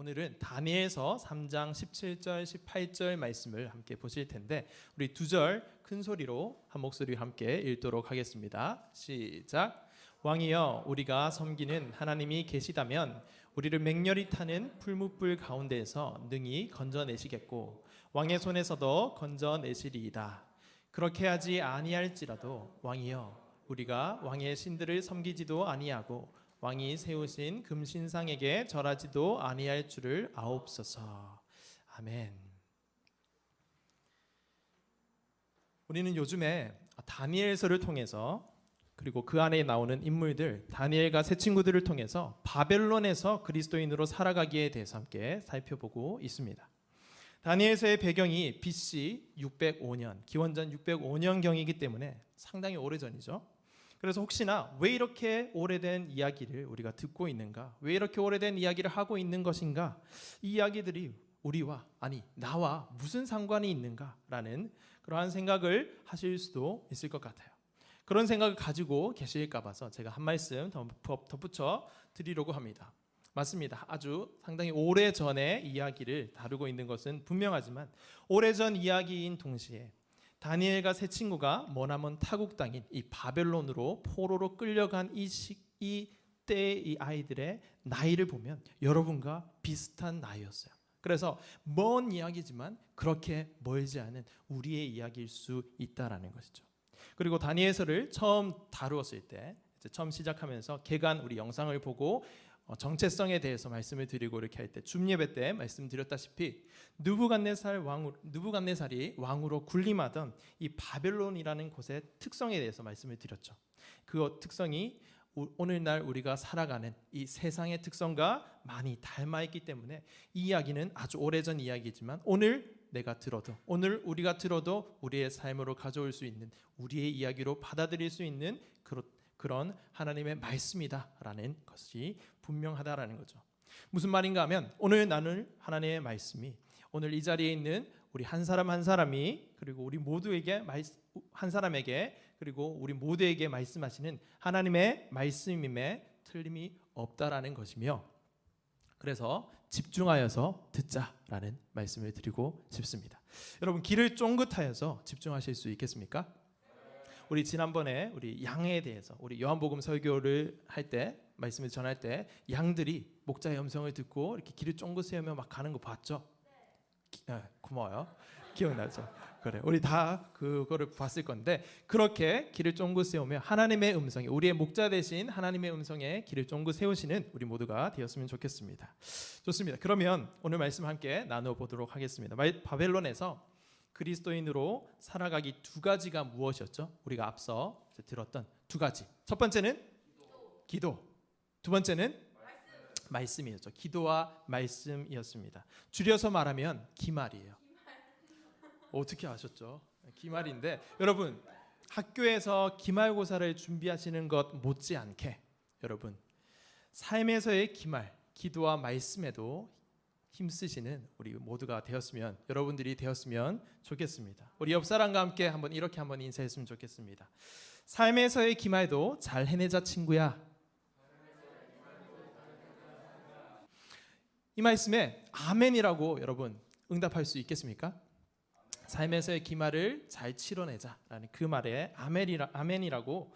오늘은 다니엘서 3장 17절 18절 말씀을 함께 보실 텐데 우리 두 절 큰 소리로 한 목소리 함께 읽도록 하겠습니다. 시작. 왕이여, 우리가 섬기는 하나님이 계시다면 우리를 맹렬히 타는 풀무불 가운데에서 능히 건져내시겠고 왕의 손에서도 건져내시리이다. 그렇게 하지 아니할지라도 왕이여, 우리가 왕의 신들을 섬기지도 아니하고 왕이 세우신 금신상에게 절하지도 아니할 줄을 아옵소서. 아멘. 우리는 요즘에 다니엘서를 통해서 그리고 그 안에 나오는 인물들, 다니엘과 새 친구들을 통해서 바벨론에서 그리스도인으로 살아가기에 대해서 함께 살펴보고 있습니다. 다니엘서의 배경이 BC 605년, 기원전 605년경이기 때문에 상당히 오래전이죠. 그래서 혹시나 왜 이렇게 오래된 이야기를 우리가 듣고 있는가? 왜 이렇게 오래된 이야기를 하고 있는 것인가? 이 이야기들이 우리와, 아니 나와 무슨 상관이 있는가라는 그러한 생각을 하실 수도 있을 것 같아요. 그런 생각을 가지고 계실까 봐서 제가 한 말씀 덧붙여 드리려고 합니다. 맞습니다. 아주 상당히 오래전의 이야기를 다루고 있는 것은 분명하지만 오래전 이야기인 동시에 다니엘과 세 친구가 머나먼 타국 땅인 이 바벨론으로 포로로 끌려간 이 때의 이 아이들의 나이를 보면 여러분과 비슷한 나이였어요. 그래서 먼 이야기지만 그렇게 멀지 않은 우리의 이야기일 수 있다라는 것이죠. 그리고 다니엘서를 처음 다루었을 때, 처음 시작하면서 개간 우리 영상을 보고 정체성에 대해서 말씀을 드리고 이렇게 할 때 줌예배 때 말씀드렸다시피 느부갓네살이 왕으로 군림하던 이 바벨론이라는 곳의 특성에 대해서 말씀을 드렸죠. 그 특성이 오늘날 우리가 살아가는 이 세상의 특성과 많이 닮아있기 때문에 이 이야기는 아주 오래전 이야기지만 오늘 우리가 들어도 우리의 삶으로 가져올 수 있는, 우리의 이야기로 받아들일 수 있는 그런 하나님의 말씀이다라는 것이 분명하다라는 거죠. 무슨 말인가 하면 오늘 나눌 하나님의 말씀이 오늘 이 자리에 있는 우리 한 사람 한 사람이 그리고 우리 모두에게 한 사람에게 그리고 우리 모두에게 말씀하시는 하나님의 말씀임에 틀림이 없다라는 것이며, 그래서 집중하여서 듣자라는 말씀을 드리고 싶습니다. 여러분, 귀를 쫑긋하여서 집중하실 수 있겠습니까? 우리 지난번에 우리 양에 대해서 우리 요한복음 설교를 할 때 말씀을 전할 때 양들이 목자의 음성을 듣고 이렇게 귀를 쫑긋 세우며 막 가는 거 봤죠? 고마워요. 기억나죠? 그래, 우리 다 그거를 봤을 건데 그렇게 귀를 쫑긋 세우며 하나님의 음성에, 우리의 목자 되신 하나님의 음성에 귀를 쫑긋 세우시는 우리 모두가 되었으면 좋겠습니다. 좋습니다. 그러면 오늘 말씀 함께 나눠보도록 하겠습니다. 바벨론에서 그리스도인으로 살아가기 두 가지가 무엇이었죠? 우리가 앞서 들었던 두 가지. 첫 번째는 기도. 두 번째는 말씀이었죠. 기도와 말씀이었습니다. 줄여서 말하면 기말이에요. 어떻게 아셨죠? 기말인데 여러분, 학교에서 기말고사를 준비하시는 것 못지않게 여러분 삶에서의 기말, 기도와 말씀에도 힘쓰시는 우리 모두가 되었으면, 여러분들이 되었으면 좋겠습니다. 우리 옆 사람과 함께 이렇게 한번 인사했으면 좋겠습니다. 삶에서의 기말도 잘 해내자 친구야. 이 말씀에 아멘이라고 여러분 응답할 수 있겠습니까? 삶에서의 기말을 잘 치러내자라는 그 말에 아멘이라고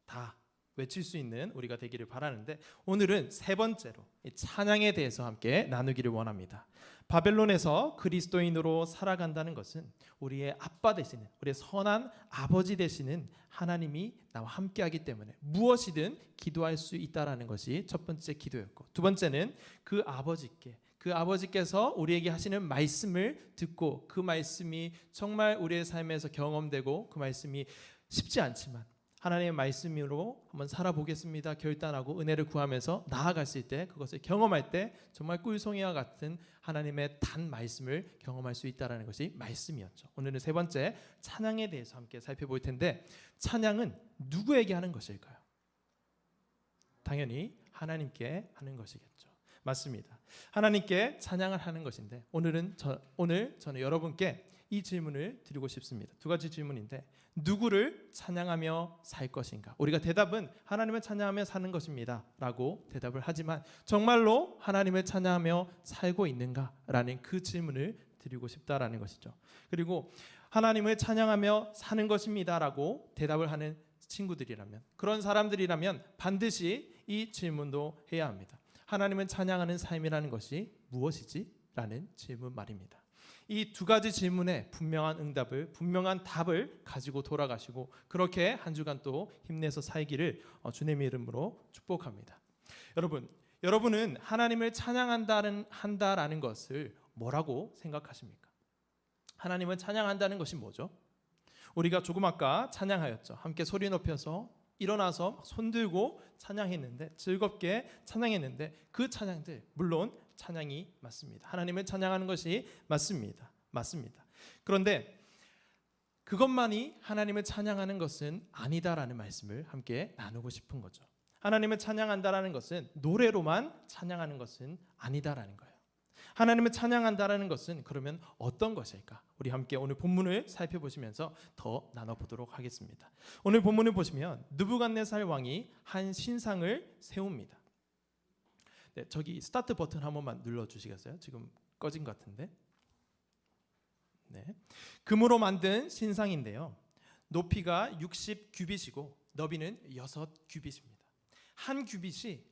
다 외칠 수 있는 우리가 되기를 바라는데, 오늘은 세 번째로 찬양에 대해서 함께 나누기를 원합니다. 바벨론에서 그리스도인으로 살아간다는 것은 우리의 아빠 되시는, 우리의 선한 아버지 되시는 하나님이 나와 함께하기 때문에 무엇이든 기도할 수 있다라는 것이 첫 번째 기도였고, 두 번째는 그 아버지께서 우리에게 하시는 말씀을 듣고 그 말씀이 정말 우리의 삶에서 경험되고 그 말씀이 쉽지 않지만 하나님의 말씀으로 한번 살아보겠습니다 결단하고 은혜를 구하면서 나아갔을 때, 그것을 경험할 때 정말 꿀송이와 같은 하나님의 단 말씀을 경험할 수 있다는 것이 말씀이었죠. 오늘은 세 번째 찬양에 대해서 함께 살펴볼 텐데, 찬양은 누구에게 하는 것일까요? 당연히 하나님께 하는 것이겠죠. 맞습니다. 하나님께 찬양을 하는 것인데 오늘 저는 여러분께 이 질문을 드리고 싶습니다. 두 가지 질문인데, 누구를 찬양하며 살 것인가? 우리가 대답은 하나님을 찬양하며 사는 것입니다 라고 대답을 하지만 정말로 하나님을 찬양하며 살고 있는가? 라는 그 질문을 드리고 싶다라는 것이죠. 그리고 하나님을 찬양하며 사는 것입니다 라고 대답을 하는 친구들이라면, 그런 사람들이라면 반드시 이 질문도 해야 합니다. 하나님을 찬양하는 삶이라는 것이 무엇이지? 라는 질문 말입니다. 이 두 가지 질문에 분명한 응답을, 분명한 답을 가지고 돌아가시고 그렇게 한 주간 또 힘내서 살기를 주님의 이름으로 축복합니다. 여러분은 하나님을 찬양한다는 것을 뭐라고 생각하십니까? 하나님을 찬양한다는 것이 뭐죠? 우리가 조금 아까 찬양하였죠. 함께 소리 높여서 일어나서 손 들고 찬양했는데, 즐겁게 찬양했는데, 그 찬양들 물론 찬양이 맞습니다. 하나님을 찬양하는 것이 맞습니다. 그런데 그것만이 하나님을 찬양하는 것은 아니다라는 말씀을 함께 나누고 싶은 거죠. 하나님을 찬양한다라는 것은 노래로만 찬양하는 것은 아니다라는 거예요. 하나님을 찬양한다라는 것은 그러면 어떤 것일까? 우리 함께 오늘 본문을 살펴보시면서 더 나눠보도록 하겠습니다. 오늘 본문을 보시면 느부갓네살 왕이 한 신상을 세웁니다. 네, 저기 스타트 버튼 한 번만 눌러주시겠어요? 지금 꺼진 것 같은데. 네, 금으로 만든 신상인데요. 높이가 60규빗이고 너비는 6규빗입니다. 한 규빗이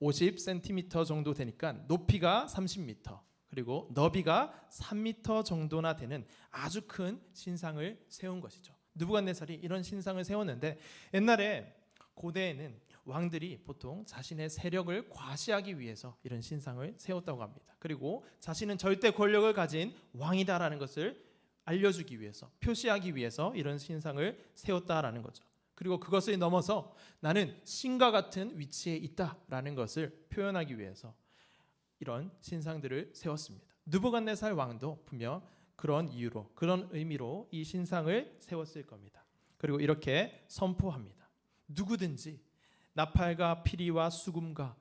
50cm 정도 되니까 높이가 30m, 그리고 너비가 3m 정도나 되는 아주 큰 신상을 세운 것이죠. 느부갓네살이 이런 신상을 세웠는데, 옛날에 고대에는 왕들이 보통 자신의 세력을 과시하기 위해서 이런 신상을 세웠다고 합니다. 그리고 자신은 절대 권력을 가진 왕이다라는 것을 알려주기 위해서, 표시하기 위해서 이런 신상을 세웠다라는 거죠. 그리고 그것을 넘어서 나는 신과 같은 위치에 있다라는 것을 표현하기 위해서 이런 신상들을 세웠습니다. 느부갓네살 왕도 분명 그런 이유로, 그런 의미로 이 신상을 세웠을 겁니다. 그리고 이렇게 선포합니다. 누구든지 나팔과 피리와 수금과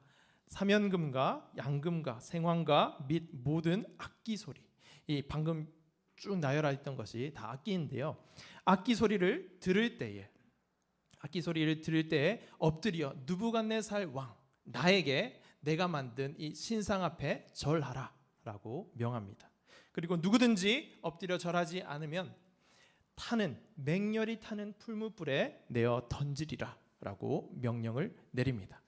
사면금과 양금과 생황과 및 모든 악기 소리, 이 방금 쭉 나열했던 것이 다 악기인데요. 악기 소리를 들을 때에 엎드려 느부갓네살 왕, 나에게 내가 만든 이 신상 앞에 절하라 라고 명합니다. 그리고 누구든지 엎드려 절하지 않으면 맹렬히 타는 풀무불에 내어 던지리라 라고 명령을 내립니다.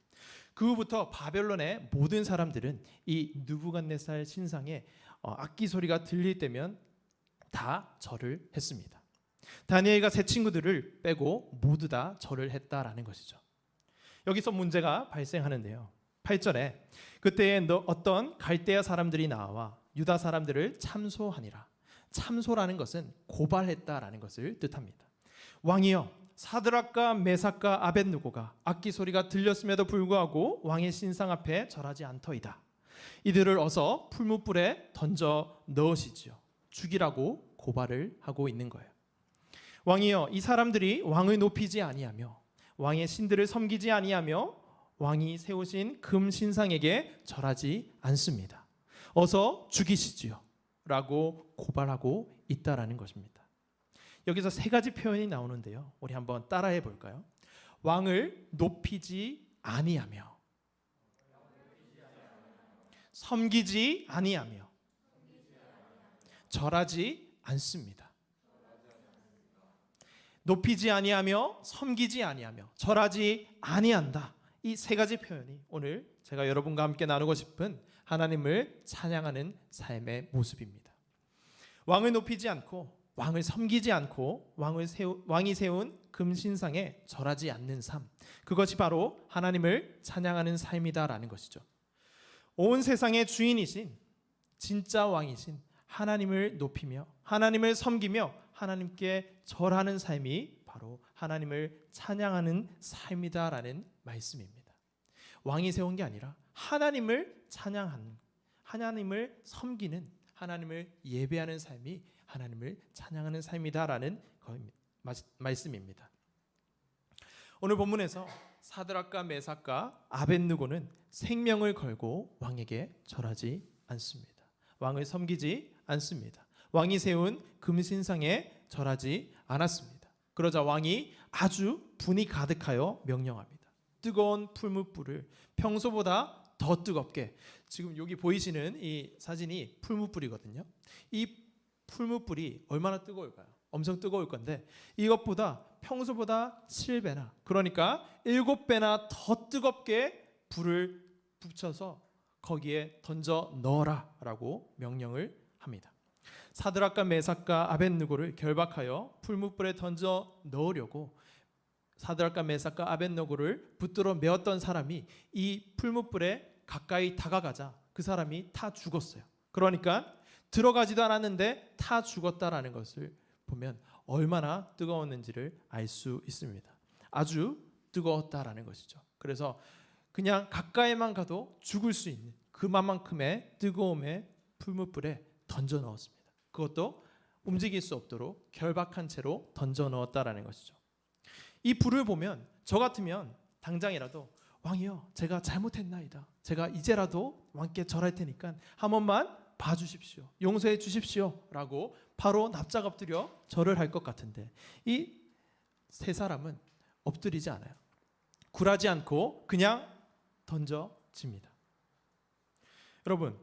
그 후부터 바벨론의 모든 사람들은 이 느부갓네살 신상에 악기 소리가 들릴 때면 다 절을 했습니다. 다니엘과 세 친구들을 빼고 모두 다 절을 했다라는 것이죠. 여기서 문제가 발생하는데요. 8절에 그때에 어떤 갈대아 사람들이 나와 유다 사람들을 참소하니라. 참소라는 것은 고발했다라는 것을 뜻합니다. 왕이여, 사드락과 메삭과 아벳느고가 악기 소리가 들렸음에도 불구하고 왕의 신상 앞에 절하지 않더이다. 이들을 어서 풀무불에 던져 넣으시지요. 죽이라고 고발을 하고 있는 거예요. 왕이여, 이 사람들이 왕을 높이지 아니하며 왕의 신들을 섬기지 아니하며 왕이 세우신 금 신상에게 절하지 않습니다. 어서 죽이시지요 라고 고발하고 있다라는 것입니다. 여기서 세 가지 표현이 나오는데요. 우리 한번 따라해 볼까요? 왕을 높이지 아니하며, 섬기지 아니하며, 절하지 않습니다. 높이지 아니하며, 섬기지 아니하며, 절하지 아니한다. 이 세 가지 표현이 오늘 제가 여러분과 함께 나누고 싶은 하나님을 찬양하는 삶의 모습입니다. 왕을 높이지 않고, 왕을 섬기지 않고, 왕이 세운 금신상에 절하지 않는 삶, 그것이 바로 하나님을 찬양하는 삶이다라는 것이죠. 온 세상의 주인이신 진짜 왕이신 하나님을 높이며 하나님을 섬기며 하나님께 절하는 삶이 바로 하나님을 찬양하는 삶이다라는 말씀입니다. 왕이 세운 게 아니라 하나님을 찬양하는, 하나님을 섬기는, 하나님을 예배하는 삶이 하나님을 찬양하는 삶이다라는 말씀입니다. 오늘 본문에서 사드락과 메삭과 아벳느고는 생명을 걸고 왕에게 절하지 않습니다. 왕을 섬기지 않습니다. 왕이 세운 금신상에 절하지 않았습니다. 그러자 왕이 아주 분이 가득하여 명령합니다. 뜨거운 풀무불을 평소보다 더 뜨겁게, 지금 여기 보이시는 이 사진이 풀무불이거든요. 이 풀무불이 얼마나 뜨거울까요? 엄청 뜨거울 건데 이것보다 평소보다 7배나, 그러니까 7배나 더 뜨겁게 불을 붙여서 거기에 던져 넣어라 라고 명령을 합니다. 사드락과 메삭과 아벳느고를 결박하여 풀무불에 던져 넣으려고 사드락과 메삭과 아벳느고를 붙들어 메었던 사람이 이 풀무불에 가까이 다가가자 그 사람이 타 죽었어요. 그러니까 들어가지도 않았는데 타 죽었다라는 것을 보면 얼마나 뜨거웠는지를 알 수 있습니다. 아주 뜨거웠다라는 것이죠. 그래서 그냥 가까이만 가도 죽을 수 있는 그만큼의 뜨거움의 풀무불에 던져 넣었습니다. 그것도 움직일 수 없도록 결박한 채로 던져 넣었다라는 것이죠. 이 불을 보면 저 같으면 당장이라도 왕이여 제가 잘못했나이다. 제가 이제라도 왕께 절할 테니까 한 번만 봐주십시오. 용서해 주십시오. 라고 바로 납작 엎드려 절을 할 것 같은데 이 세 사람은 엎드리지 않아요. 굴하지 않고 그냥 던져집니다. 여러분,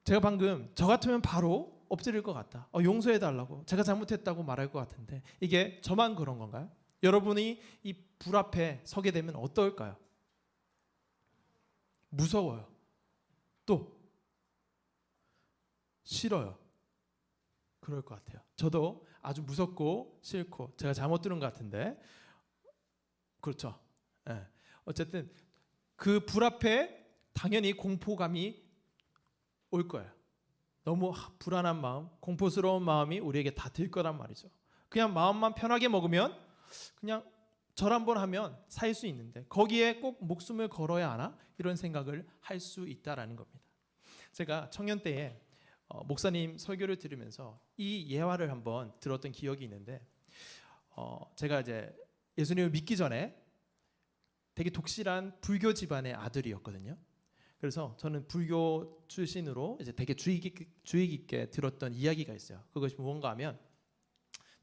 제가 방금 저 같으면 바로 엎드릴 것 같다. 용서해 달라고, 제가 잘못했다고 말할 것 같은데 이게 저만 그런 건가요? 여러분이 이 불 앞에 서게 되면 어떨까요? 무서워요. 또 싫어요. 그럴 것 같아요. 저도 아주 무섭고 싫고 제가 잘못 들은 것 같은데 그렇죠. 네. 어쨌든 그 불 앞에 당연히 공포감이 올 거예요. 너무 불안한 마음, 공포스러운 마음이 우리에게 다 들 거란 말이죠. 그냥 마음만 편하게 먹으면 그냥 절 한번 하면 살 수 있는데 거기에 꼭 목숨을 걸어야 하나? 이런 생각을 할 수 있다라는 겁니다. 제가 청년 때에 목사님 설교를 들으면서 이 예화를 한번 들었던 기억이 있는데 제가 이제 예수님을 믿기 전에 되게 독실한 불교 집안의 아들이었거든요. 그래서 저는 불교 출신으로 이제 되게 주의 깊게 들었던 이야기가 있어요. 그것이 뭔가 하면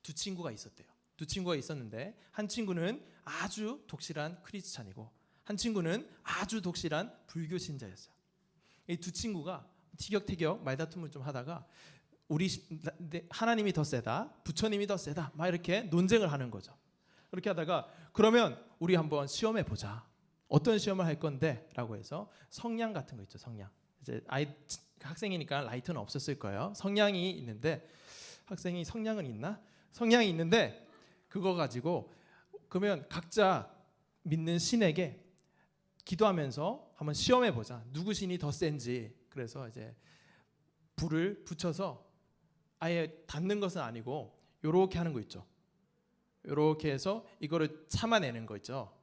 두 친구가 있었대요. 두 친구가 있었는데 한 친구는 아주 독실한 크리스찬이고 한 친구는 아주 독실한 불교 신자였어요. 이 두 친구가 티격태격 말다툼을 좀 하다가 우리 하나님이 더 세다, 부처님이 더 세다, 막 이렇게 논쟁을 하는 거죠. 그렇게 하다가 그러면 우리 한번 시험해 보자. 어떤 시험을 할 건데? 라고 해서 성냥 같은 거 있죠. 성냥. 이제 학생이니까 라이터는 없었을 거예요. 성냥이 있는데 학생이 성냥은 있나? 성냥이 있는데 그거 가지고 그러면 각자 믿는 신에게 기도하면서 한번 시험해 보자. 누구 신이 더 센지. 그래서 이제 불을 붙여서 아예 닿는 것은 아니고 요렇게 하는 거 있죠. 요렇게 해서 이거를 참아내는 거 있죠.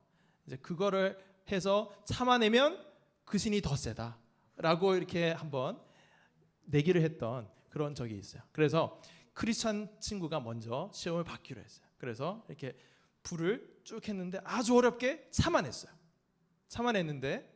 이제 그거를 해서 참아내면 그 신이 더 세다라고 이렇게 한번 내기를 했던 그런 적이 있어요. 그래서 크리스찬 친구가 먼저 시험을 받기로 했어요. 그래서 이렇게 불을 쭉 했는데 아주 어렵게 참아냈어요. 참아냈는데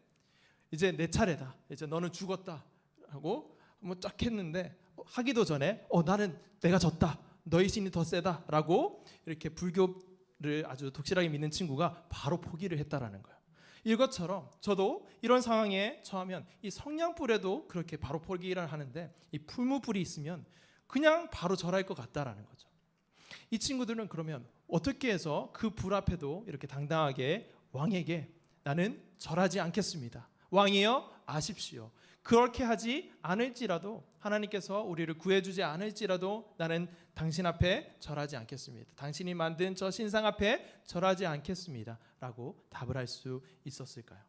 이제 내 차례다. 이제 너는 죽었다 하고 한번 쫙 했는데 하기도 전에 나는 내가 졌다. 너희 신이 더 세다라고 이렇게 불교를 아주 독실하게 믿는 친구가 바로 포기를 했다라는 거예요. 이것처럼 저도 이런 상황에 처하면 이 성냥불에도 그렇게 바로 포기를 하는데 이 풀무불이 있으면 그냥 바로 절할 것 같다라는 거죠. 이 친구들은 그러면 어떻게 해서 그 불 앞에도 이렇게 당당하게 왕에게 나는 절하지 않겠습니다. 왕이여 아십시오. 그렇게 하지 않을지라도 하나님께서 우리를 구해주지 않을지라도 나는 당신 앞에 절하지 않겠습니다. 당신이 만든 저 신상 앞에 절하지 않겠습니다. 라고 답을 할 수 있었을까요?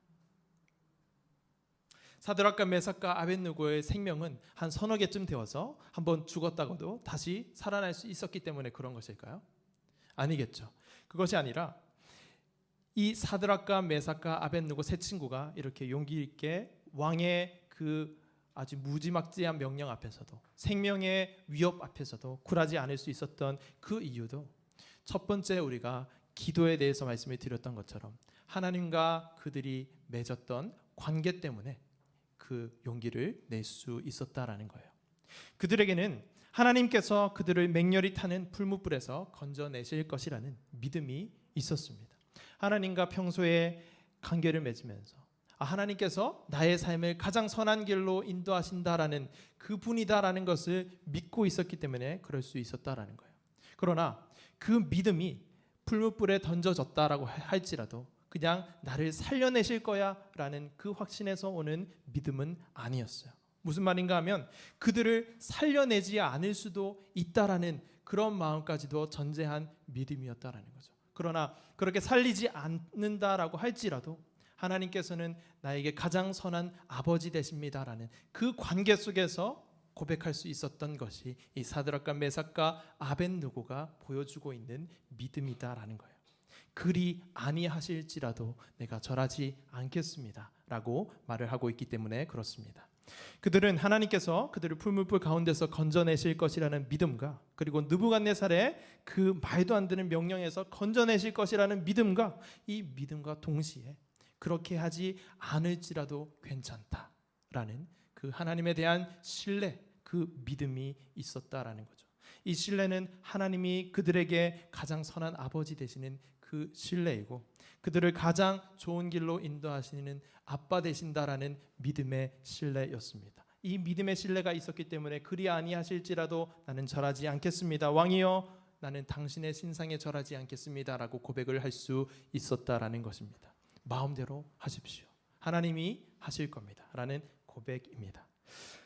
사드락과 메삭과 아벳느고의 생명은 한 서너 개쯤 되어서 한번 죽었다고도 다시 살아날 수 있었기 때문에 그런 것일까요? 아니겠죠. 그것이 아니라 이 사드락과 메삭과 아벳느고 세 친구가 이렇게 용기 있게 왕의 그 아주 무지막지한 명령 앞에서도 생명의 위협 앞에서도 굴하지 않을 수 있었던 그 이유도 첫 번째 우리가 기도에 대해서 말씀을 드렸던 것처럼 하나님과 그들이 맺었던 관계 때문에 그 용기를 낼 수 있었다라는 거예요. 그들에게는 하나님께서 그들을 맹렬히 타는 풀무불에서 건져내실 것이라는 믿음이 있었습니다. 하나님과 평소에 관계를 맺으면서 하나님께서 나의 삶을 가장 선한 길로 인도하신다라는 그분이다라는 것을 믿고 있었기 때문에 그럴 수 있었다라는 거예요. 그러나 그 믿음이 풀무불에 던져졌다라고 할지라도 그냥 나를 살려내실 거야 라는 그 확신에서 오는 믿음은 아니었어요. 무슨 말인가 하면 그들을 살려내지 않을 수도 있다라는 그런 마음까지도 전제한 믿음이었다라는 거죠. 그러나 그렇게 살리지 않는다라고 할지라도 하나님께서는 나에게 가장 선한 아버지 되십니다라는 그 관계 속에서 고백할 수 있었던 것이 이 사드락과 메삭과 아벳느고가 보여주고 있는 믿음이다라는 거예요. 그리 아니하실지라도 내가 절하지 않겠습니다라고 말을 하고 있기 때문에 그렇습니다. 그들은 하나님께서 그들을 풀무불 가운데서 건져내실 것이라는 믿음과 그리고 느부갓네살의 그 말도 안 되는 명령에서 건져내실 것이라는 믿음과 이 믿음과 동시에 그렇게 하지 않을지라도 괜찮다라는 그 하나님에 대한 신뢰, 그 믿음이 있었다라는 거죠. 이 신뢰는 하나님이 그들에게 가장 선한 아버지 되시는 그 신뢰이고 그들을 가장 좋은 길로 인도하시는 아빠 되신다라는 믿음의 신뢰였습니다. 이 믿음의 신뢰가 있었기 때문에 그리 아니하실지라도 나는 절하지 않겠습니다. 왕이여 나는 당신의 신상에 절하지 않겠습니다라고 고백을 할 수 있었다라는 것입니다. 마음대로 하십시오. 하나님이 하실 겁니다. 라는 고백입니다.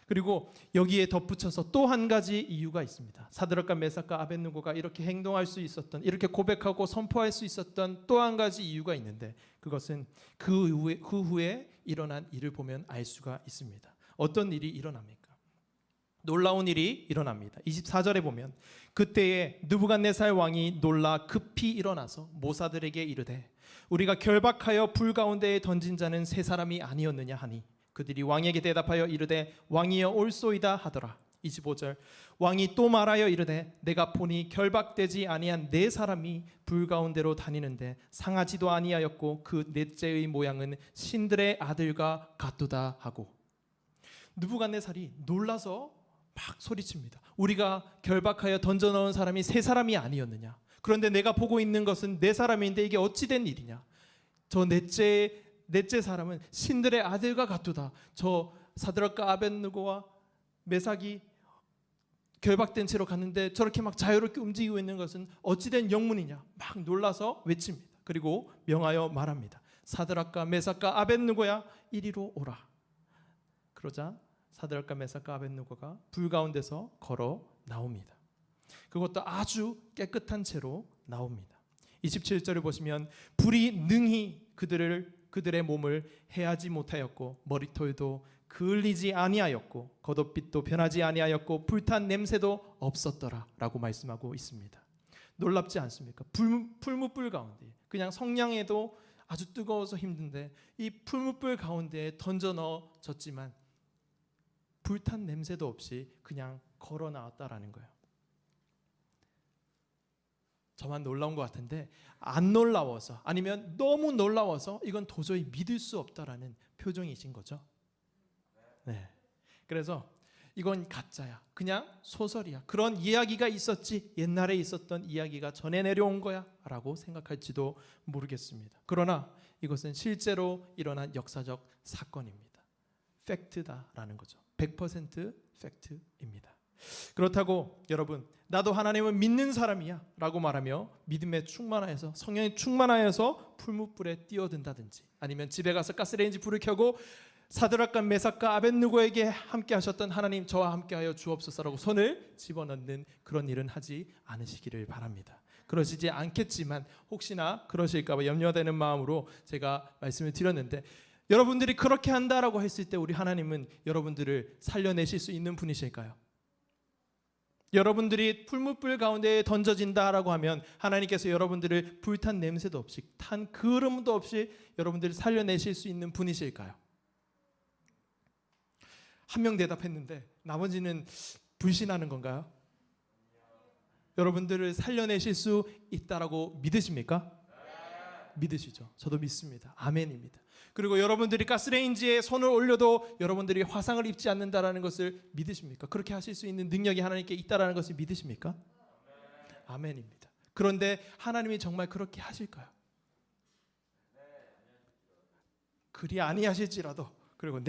그리고 여기에 덧붙여서 또 한 가지 이유가 있습니다. 사드락과 메삭과 아벳느고가 이렇게 행동할 수 있었던, 이렇게 고백하고 선포할 수 있었던 또 한 가지 이유가 있는데 그것은 그 후에 일어난 일을 보면 알 수가 있습니다. 어떤 일이 일어납니까? 놀라운 일이 일어납니다. 24절에 보면 그때에 느부갓네살 왕이 놀라 급히 일어나서 모사들에게 이르되 우리가 결박하여 불 가운데에 던진 자는 세 사람이 아니었느냐 하니 그들이 왕에게 대답하여 이르되 왕이여 옳소이다 하더라. 25절 왕이 또 말하여 이르되 내가 보니 결박되지 아니한 네 사람이 불 가운데로 다니는데 상하지도 아니하였고 그 넷째의 모양은 신들의 아들과 같도다 하고 느부갓네살이 놀라서 막 소리칩니다. 우리가 결박하여 던져 넣은 사람이 세 사람이 아니었느냐? 그런데 내가 보고 있는 것은 네 사람인데 이게 어찌 된 일이냐? 저 넷째 사람은 신들의 아들과 같도다. 저 사드락과 아벳느고와 메삭이 결박된 채로 갔는데 저렇게 막 자유롭게 움직이고 있는 것은 어찌된 영문이냐? 막 놀라서 외칩니다. 그리고 명하여 말합니다. 사드락과 메삭과 아벳느고야 이리로 오라. 그러자 사드락과 메삭과 아벳느고가 불 가운데서 걸어 나옵니다. 그것도 아주 깨끗한 채로 나옵니다. 27절을 보시면 불이 능히 그들의 몸을 해하지 못하였고 머리털도 그을리지 아니하였고 겉옷빛도 변하지 아니하였고 불탄 냄새도 없었더라 라고 말씀하고 있습니다. 놀랍지 않습니까? 풀무불 가운데 그냥 성냥에도 아주 뜨거워서 힘든데 이 풀무불 가운데에 던져 넣어졌지만 불탄 냄새도 없이 그냥 걸어 나왔다라는 거예요. 저만 놀라운 것 같은데 안 놀라워서 아니면 너무 놀라워서 이건 도저히 믿을 수 없다라는 표정이신 거죠. 네. 그래서 이건 가짜야. 그냥 소설이야. 그런 이야기가 있었지. 옛날에 있었던 이야기가 전해 내려온 거야 라고 생각할지도 모르겠습니다. 그러나 이것은 실제로 일어난 역사적 사건입니다. 팩트다라는 거죠. 100% 팩트입니다. 그렇다고 여러분 나도 하나님을 믿는 사람이야 라고 말하며 믿음에 충만하여서 성령에 충만하여서 풀무불에 뛰어든다든지 아니면 집에 가서 가스레인지 불을 켜고 사드락과 메삭과 아벳느고에게 함께 하셨던 하나님 저와 함께하여 주옵소서라고 손을 집어넣는 그런 일은 하지 않으시기를 바랍니다. 그러시지 않겠지만 혹시나 그러실까 봐 염려되는 마음으로 제가 말씀을 드렸는데 여러분들이 그렇게 한다라고 했을 때 우리 하나님은 여러분들을 살려내실 수 있는 분이실까요? 여러분들이 풀무불 가운데에 던져진다라고 하면 하나님께서 여러분들을 불탄 냄새도 없이 탄 그름도 없이 여러분들을 살려내실 수 있는 분이실까요? 한 명 대답했는데 나머지는 불신하는 건가요? 여러분들을 살려내실 수 있다라고 믿으십니까? 믿으시죠? 저도 믿습니다. 아멘입니다. 그리고 여러분들이 가스레인지에 손을 올려도 여러분들이 화상을 입지 않는다라는 것을 믿으십니까? 그렇게 하실 수 있는 능력이 하나님께 있다라는 것을 믿으십니까? 아멘입니다. 그런데 하나님이 정말 그렇게 하실까요? 그리 아니하실지라도 그리고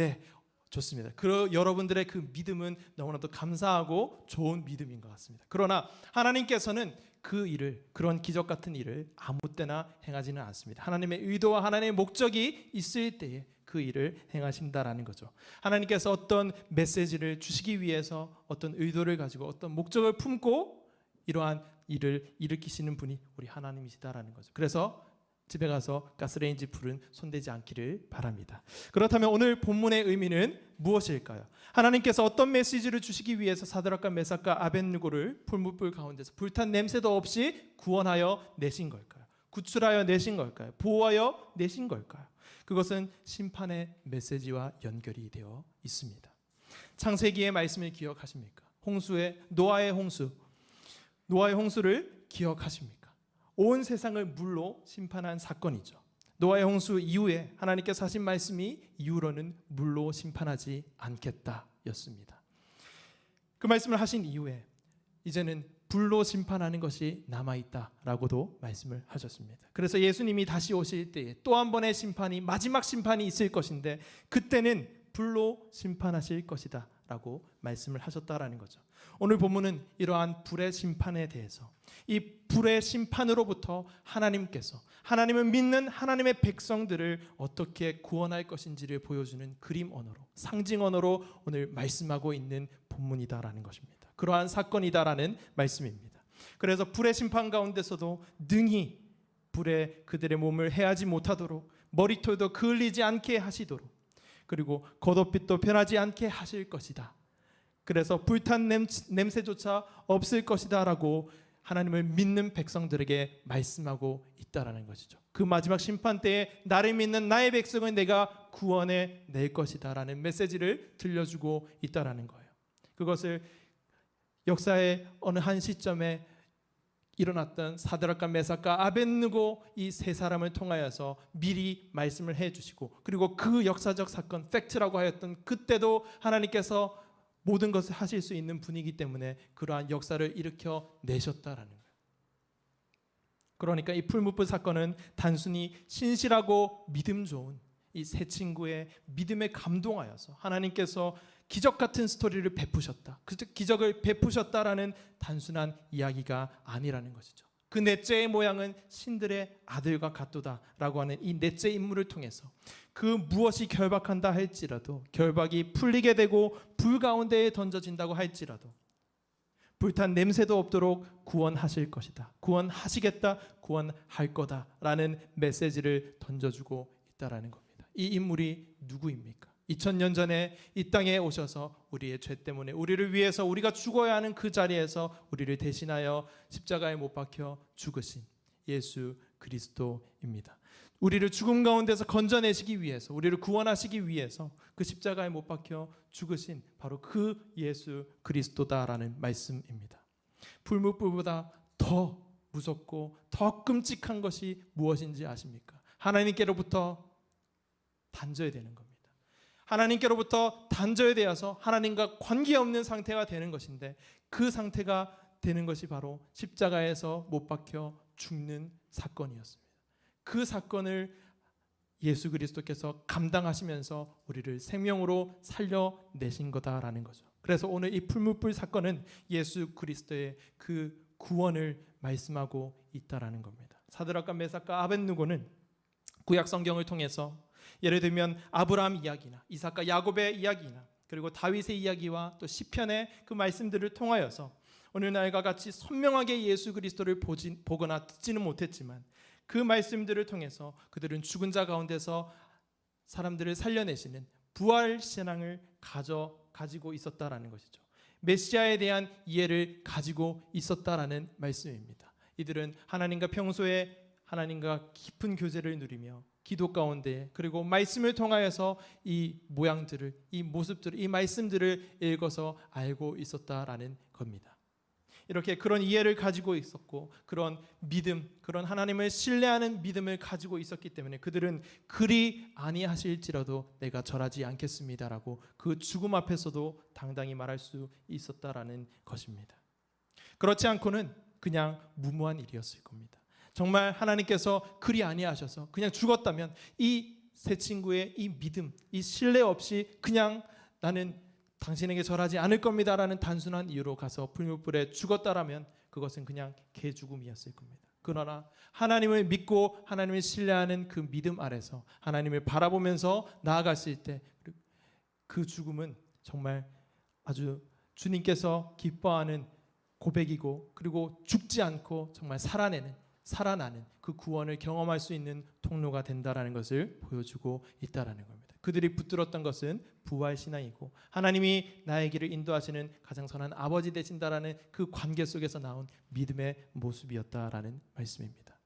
좋습니다. 여러분들의 그 믿음은 너무나도 감사하고 좋은 믿음인 것 같습니다. 그러나 하나님께서는 그런 기적 같은 일을 아무 때나 행하지는 않습니다. 하나님의 의도와 하나님의 목적이 있을 때에 그 일을 행하신다라는 거죠. 하나님께서 어떤 메시지를 주시기 위해서 어떤 의도를 가지고 어떤 목적을 품고 이러한 일을 일으키시는 분이 우리 하나님이시다라는 거죠. 그래서 집에 가서 가스레인지 불은 손대지 않기를 바랍니다. 그렇다면 오늘 본문의 의미는 무엇일까요? 하나님께서 어떤 메시지를 주시기 위해서 사드락과 메삭과 아벳느고를 풀무불 가운데서 불탄 냄새도 없이 구원하여 내신 걸까요? 구출하여 내신 걸까요? 보호하여 내신 걸까요? 그것은 심판의 메시지와 연결이 되어 있습니다. 창세기의 말씀을 기억하십니까? 노아의 홍수를 기억하십니까? 온 세상을 물로 심판한 사건이죠. 노아의 홍수 이후에 하나님께서 하신 말씀이 이후로는 물로 심판하지 않겠다였습니다. 그 말씀을 하신 이후에 이제는 불로 심판하는 것이 남아있다라고도 말씀을 하셨습니다. 그래서 예수님이 다시 오실 때에 또 한 번의 마지막 심판이 있을 것인데 그때는 불로 심판하실 것이다 라고 말씀을 하셨다라는 거죠. 오늘 본문은 이러한 불의 심판에 대해서 이 불의 심판으로부터 하나님을 믿는 하나님의 백성들을 어떻게 구원할 것인지를 보여주는 그림 언어로, 상징 언어로 오늘 말씀하고 있는 본문이다라는 것입니다. 그러한 사건이다라는 말씀입니다. 그래서 불의 심판 가운데서도 능히 불에 그들의 몸을 해하지 못하도록 머리털도 그을리지 않게 하시도록 그리고 겉옷빛도 변하지 않게 하실 것이다. 그래서 불탄 냄새조차 없을 것이다 라고 하나님을 믿는 백성들에게 말씀하고 있다라는 것이죠. 그 마지막 심판 때에 나를 믿는 나의 백성은 내가 구원해 낼 것이다 라는 메시지를 들려주고 있다라는 거예요. 그것을 역사의 어느 한 시점에 일어났던 사드락과 메삭과 아벳느고 이 세 사람을 통하여서 미리 말씀을 해주시고 그리고 그 역사적 사건 팩트라고 하였던 그때도 하나님께서 모든 것을 하실 수 있는 분이기 때문에 그러한 역사를 일으켜 내셨다라는 거예요. 그러니까 이 풀무불 사건은 단순히 신실하고 믿음 좋은 이 세 친구의 믿음에 감동하여서 하나님께서 기적 같은 스토리를 베푸셨다. 그 기적을 베푸셨다라는 단순한 이야기가 아니라는 것이죠. 그 넷째의 모양은 신들의 아들과 같도다라고 하는 이 넷째 인물을 통해서 그 무엇이 결박한다 할지라도 결박이 풀리게 되고 불 가운데에 던져진다고 할지라도 불탄 냄새도 없도록 구원하실 것이다. 구원하시겠다. 구원할 거다라는 메시지를 던져주고 있다라는 겁니다. 이 인물이 누구입니까? 2000년 전에 이 땅에 오셔서 우리의 죄 때문에 우리를 위해서 우리가 죽어야 하는 그 자리에서 우리를 대신하여 십자가에 못 박혀 죽으신 예수 그리스도입니다. 우리를 죽음 가운데서 건져내시기 위해서 우리를 구원하시기 위해서 그 십자가에 못 박혀 죽으신 바로 그 예수 그리스도다라는 말씀입니다. 불무불보다 더 무섭고 더 끔찍한 것이 무엇인지 아십니까? 하나님께로부터 단절이 되는 겁니다. 하나님께로부터 단절이 되어서 하나님과 관계없는 상태가 되는 것인데 그 상태가 되는 것이 바로 십자가에서 못 박혀 죽는 사건이었습니다. 그 사건을 예수 그리스도께서 감당하시면서 우리를 생명으로 살려내신 거다라는 거죠. 그래서 오늘 이 풀무불 사건은 예수 그리스도의 그 구원을 말씀하고 있다라는 겁니다. 사드락과 메삭과 아벳느고는 구약 성경을 통해서 예를 들면 아브라함 이야기나 이삭과 야곱의 이야기나 그리고 다윗의 이야기와 또 시편의 그 말씀들을 통하여서 오늘날과 같이 선명하게 예수 그리스도를 보거나 듣지는 못했지만 그 말씀들을 통해서 그들은 죽은 자 가운데서 사람들을 살려내시는 부활 신앙을 가지고 있었다라는 것이죠. 메시아에 대한 이해를 가지고 있었다라는 말씀입니다. 이들은 하나님과 평소에 하나님과 깊은 교제를 누리며 기도 가운데 그리고 말씀을 통하여서 이 모양들을 이 모습들을 이 말씀들을 읽어서 알고 있었다라는 겁니다. 이렇게 그런 이해를 가지고 있었고 그런 믿음, 그런 하나님을 신뢰하는 믿음을 가지고 있었기 때문에 그들은 그리 아니하실지라도 내가 절하지 않겠습니다라고 그 죽음 앞에서도 당당히 말할 수 있었다라는 것입니다. 그렇지 않고는 그냥 무모한 일이었을 겁니다. 정말 하나님께서 그리 아니하셔서 그냥 죽었다면 이 세 친구의 이 믿음, 이 신뢰 없이 그냥 나는 당신에게 절하지 않을 겁니다라는 단순한 이유로 가서 풀무불에 죽었다라면 그것은 그냥 개죽음이었을 겁니다. 그러나 하나님을 믿고 하나님을 신뢰하는 그 믿음 아래서 하나님을 바라보면서 나아갔을 때 그 죽음은 정말 아주 주님께서 기뻐하는 고백이고 그리고 죽지 않고 정말 살아나는 그 구원을 경험할 수 있는 통로가 된다라는 것을 보여주고 있다라는 겁니다. 그들이 붙들었던 것은 부활 신앙이고 하나님이 나의 길을 인도하시는 가장 선한 아버지 되신다라는 그 관계 속에서 나온 믿음의 모습이었다라는 말씀입니다.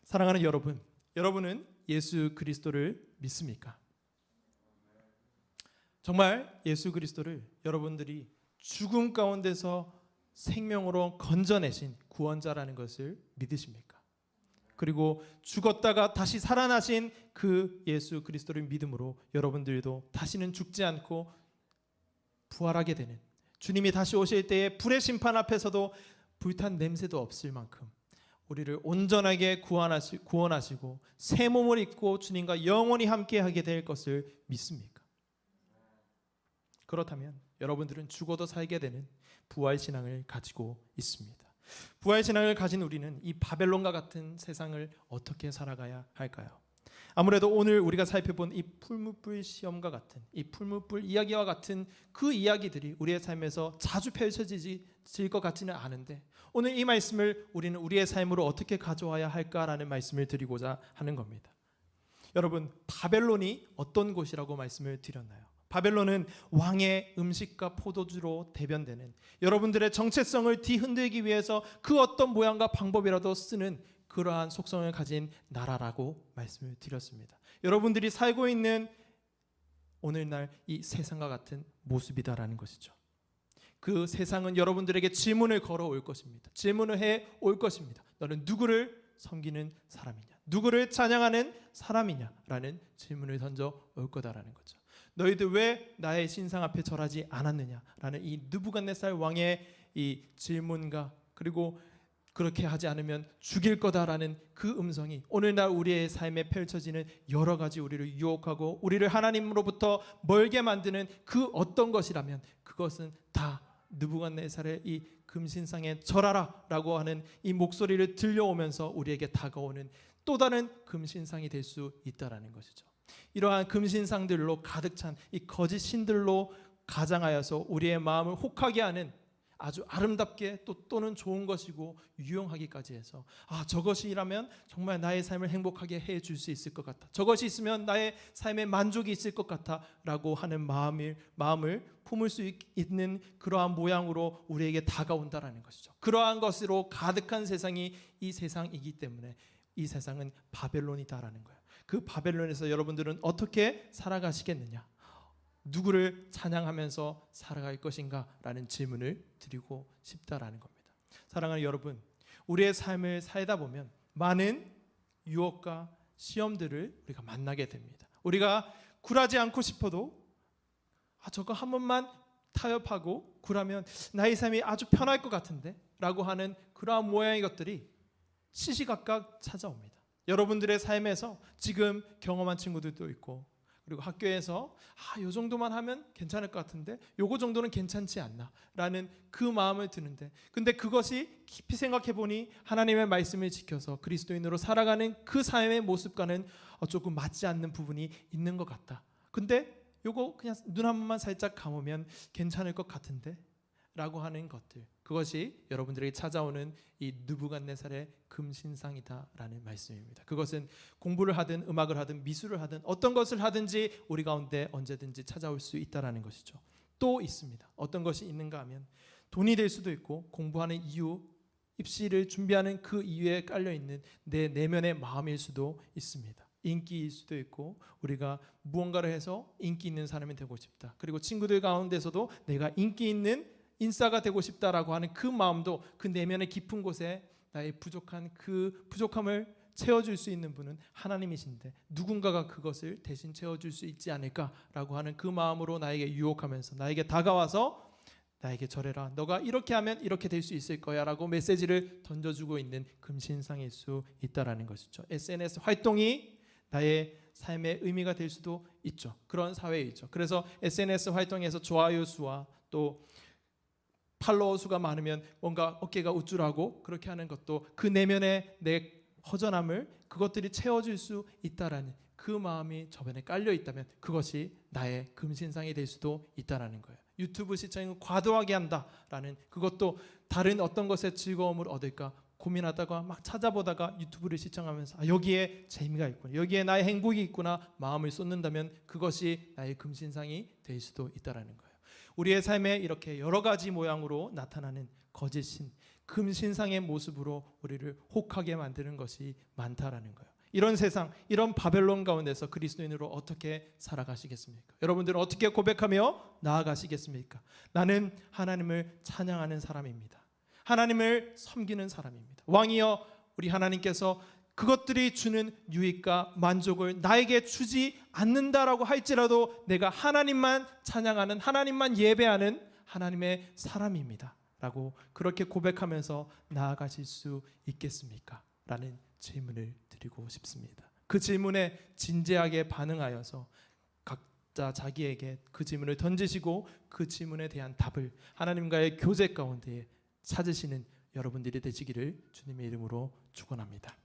사랑하는 여러분, 여러분은 예수 그리스도를 믿습니까? 정말 예수 그리스도를 여러분들이 죽음 가운데서 생명으로 건져내신 구원자라는 것을 믿으십니까? 그리고 죽었다가 다시 살아나신 그 예수 그리스도를 믿음으로 여러분들도 다시는 죽지 않고 부활하게 되는, 주님이 다시 오실 때에 불의 심판 앞에서도 불탄 냄새도 없을 만큼 우리를 온전하게 구원하시고 새 몸을 입고 주님과 영원히 함께하게 될 것을 믿습니까? 그렇다면 여러분들은 죽어도 살게 되는 부활신앙을 가지고 있습니다. 부활신앙을 가진 우리는 이 바벨론과 같은 세상을 어떻게 살아가야 할까요? 아무래도 오늘 우리가 살펴본 이 풀무불 시험과 같은, 이 풀무불 이야기와 같은 그 이야기들이 우리의 삶에서 자주 펼쳐질 것 같지는 않은데, 오늘 이 말씀을 우리는 우리의 삶으로 어떻게 가져와야 할까라는 말씀을 드리고자 하는 겁니다. 여러분, 바벨론이 어떤 곳이라고 말씀을 드렸나요? 바벨론은 왕의 음식과 포도주로 대변되는, 여러분들의 정체성을 뒤흔들기 위해서 그 어떤 모양과 방법이라도 쓰는 그러한 속성을 가진 나라라고 말씀을 드렸습니다. 여러분들이 살고 있는 오늘날 이 세상과 같은 모습이다라는 것이죠. 그 세상은 여러분들에게 질문을 걸어올 것입니다. 질문을 해올 것입니다. 너는 누구를 섬기는 사람이냐? 누구를 찬양하는 사람이냐라는 질문을 던져올 거다라는 거죠. 너희들 왜 나의 신상 앞에 절하지 않았느냐라는 이 느부갓네살 왕의 이 질문과, 그리고 그렇게 하지 않으면 죽일 거다라는 그 음성이 오늘날 우리의 삶에 펼쳐지는 여러 가지 우리를 유혹하고 우리를 하나님으로부터 멀게 만드는 그 어떤 것이라면 그것은 다 느부갓네살의 이 금신상에 절하라 라고 하는 이 목소리를 들려오면서 우리에게 다가오는 또 다른 금신상이 될 수 있다라는 것이죠. 이러한 금신상들로 가득 찬 이 거짓 신들로 가장하여서 우리의 마음을 혹하게 하는, 아주 아름답게 또는 좋은 것이고 유용하기까지 해서 저것이라면 정말 나의 삶을 행복하게 해줄 수 있을 것 같아, 저것이 있으면 나의 삶에 만족이 있을 것 같아 라고 하는 마음을 품을 수 있는 그러한 모양으로 우리에게 다가온다라는 것이죠. 그러한 것으로 가득한 세상이 이 세상이기 때문에 이 세상은 바벨론이다라는 거예요. 그 바벨론에서 여러분들은 어떻게 살아가시겠느냐? 누구를 찬양하면서 살아갈 것인가? 라는 질문을 드리고 싶다라는 겁니다. 사랑하는 여러분, 우리의 삶을 살다 보면 많은 유혹과 시험들을 우리가 만나게 됩니다. 우리가 굴하지 않고 싶어도 저거 한 번만 타협하고 굴하면 나의 삶이 아주 편할 것 같은데 라고 하는 그러한 모양의 것들이 시시각각 찾아옵니다. 여러분들의 삶에서 지금 경험한 친구들도 있고, 그리고 학교에서 요 정도만 하면 괜찮을 것 같은데 요거 정도는 괜찮지 않나 라는 그 마음을 드는데, 근데 그것이 깊이 생각해 보니 하나님의 말씀을 지켜서 그리스도인으로 살아가는 그 삶의 모습과는 조금 맞지 않는 부분이 있는 것 같다. 근데 요거 그냥 눈 한 번만 살짝 감으면 괜찮을 것 같은데 라고 하는 것들, 그것이 여러분들에게 찾아오는 이 느부갓네살의 금신상이다라는 말씀입니다. 그것은 공부를 하든 음악을 하든 미술을 하든 어떤 것을 하든지 우리 가운데 언제든지 찾아올 수 있다라는 것이죠. 또 있습니다. 어떤 것이 있는가 하면 돈이 될 수도 있고, 공부하는 이유, 입시를 준비하는 그 이유에 깔려있는 내 내면의 마음일 수도 있습니다. 인기일 수도 있고, 우리가 무언가를 해서 인기 있는 사람이 되고 싶다. 그리고 친구들 가운데서도 내가 인기 있는 인싸가 되고 싶다라고 하는 그 마음도 그 내면의 깊은 곳에 나의 부족한 그 부족함을 채워줄 수 있는 분은 하나님이신데 누군가가 그것을 대신 채워줄 수 있지 않을까라고 하는 그 마음으로 나에게 유혹하면서 나에게 다가와서 나에게 절해라, 너가 이렇게 하면 이렇게 될 수 있을 거야 라고 메시지를 던져주고 있는 금신상일 수 있다라는 것이죠. SNS 활동이 나의 삶의 의미가 될 수도 있죠. 그런 사회이죠. 그래서 SNS 활동에서 좋아요 수와 또 팔로워 수가 많으면 뭔가 어깨가 우쭐하고 그렇게 하는 것도 그 내면의 내 허전함을 그것들이 채워줄 수 있다라는 그 마음이 저변에 깔려 있다면 그것이 나의 금신상이 될 수도 있다라는 거예요. 유튜브 시청을 과도하게 한다라는 그것도 다른 어떤 것에 즐거움을 얻을까 고민하다가 막 찾아보다가 유튜브를 시청하면서 여기에 재미가 있구나, 여기에 나의 행복이 있구나 마음을 쏟는다면 그것이 나의 금신상이 될 수도 있다라는 거예요. 우리의 삶에 이렇게 여러 가지 모양으로 나타나는 거짓신, 금신상의 모습으로 우리를 혹하게 만드는 것이 많다라는 거예요. 이런 세상, 이런 바벨론 가운데서 그리스도인으로 어떻게 살아가시겠습니까? 여러분들은 어떻게 고백하며 나아가시겠습니까? 나는 하나님을 찬양하는 사람입니다. 하나님을 섬기는 사람입니다. 왕이여, 우리 하나님께서 그것들이 주는 유익과 만족을 나에게 주지 않는다라고 할지라도 내가 하나님만 찬양하는, 하나님만 예배하는 하나님의 사람입니다 라고 그렇게 고백하면서 나아가실 수 있겠습니까? 라는 질문을 드리고 싶습니다. 그 질문에 진지하게 반응하여서 각자 자기에게 그 질문을 던지시고 그 질문에 대한 답을 하나님과의 교제 가운데 찾으시는 여러분들이 되시기를 주님의 이름으로 축원합니다.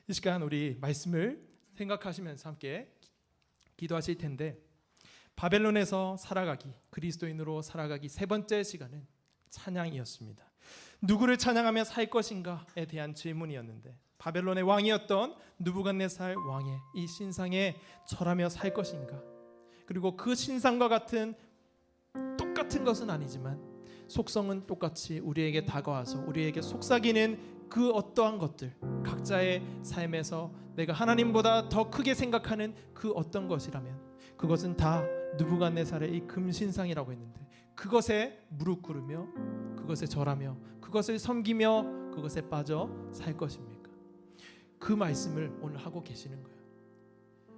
이 시간 우리 말씀을 생각하시면서 함께 기도하실 텐데, 바벨론에서 살아가기, 그리스도인으로 살아가기 세 번째 시간은 찬양이었습니다. 누구를 찬양하며 살 것인가에 대한 질문이었는데, 바벨론의 왕이었던 느부갓네살 왕의 이 신상에 절하며 살 것인가, 그리고 그 신상과 같은 똑같은 것은 아니지만 속성은 똑같이 우리에게 다가와서 우리에게 속삭이는 그 어떠한 것들, 각자의 삶에서 내가 하나님보다 더 크게 생각하는 그 어떤 것이라면 그것은 다 느부갓네살의 이 금신상이라고 했는데, 그것에 무릎 꿇으며 그것에 절하며 그것을 섬기며 그것에 빠져 살 것입니까? 그 말씀을 오늘 하고 계시는 거예요.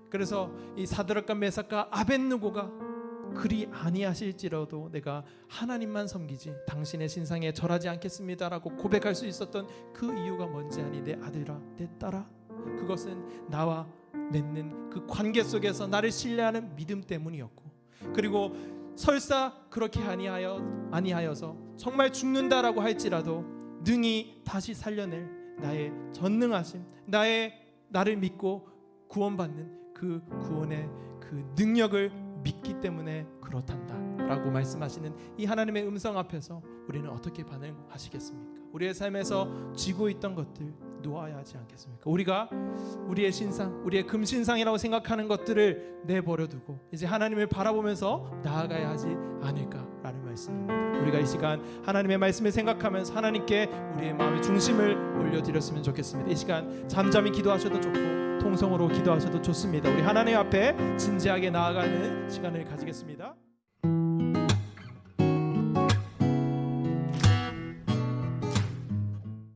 그래서 이 사드락과 메삭과 아벳느고가 그리 아니하실지라도 내가 하나님만 섬기지 당신의 신상에 절하지 않겠습니다라고 고백할 수 있었던 그 이유가 뭔지 아니, 내 아들아, 내 딸아, 그것은 나와 맺는 그 관계 속에서 나를 신뢰하는 믿음 때문이었고, 그리고 설사 그렇게 아니하여서 정말 죽는다라고 할지라도 능히 다시 살려낼 나의 전능하심, 나를 믿고 구원받는 그 구원의 그 능력을 믿기 때문에 그렇단다라고 말씀하시는 이 하나님의 음성 앞에서 우리는 어떻게 반응하시겠습니까? 우리의 삶에서 쥐고 있던 것들 놓아야 하지 않겠습니까? 우리가 우리의 신상, 우리의 금신상이라고 생각하는 것들을 내버려두고 이제 하나님을 바라보면서 나아가야 하지 않을까라는 말씀입니다. 우리가 이 시간 하나님의 말씀을 생각하면서 하나님께 우리의 마음의 중심을 올려드렸으면 좋겠습니다. 이 시간 잠잠히 기도하셔도 좋고 통성으로 기도하셔도 좋습니다. 우리 하나님 앞에 진지하게 나아가는 시간을 가지겠습니다.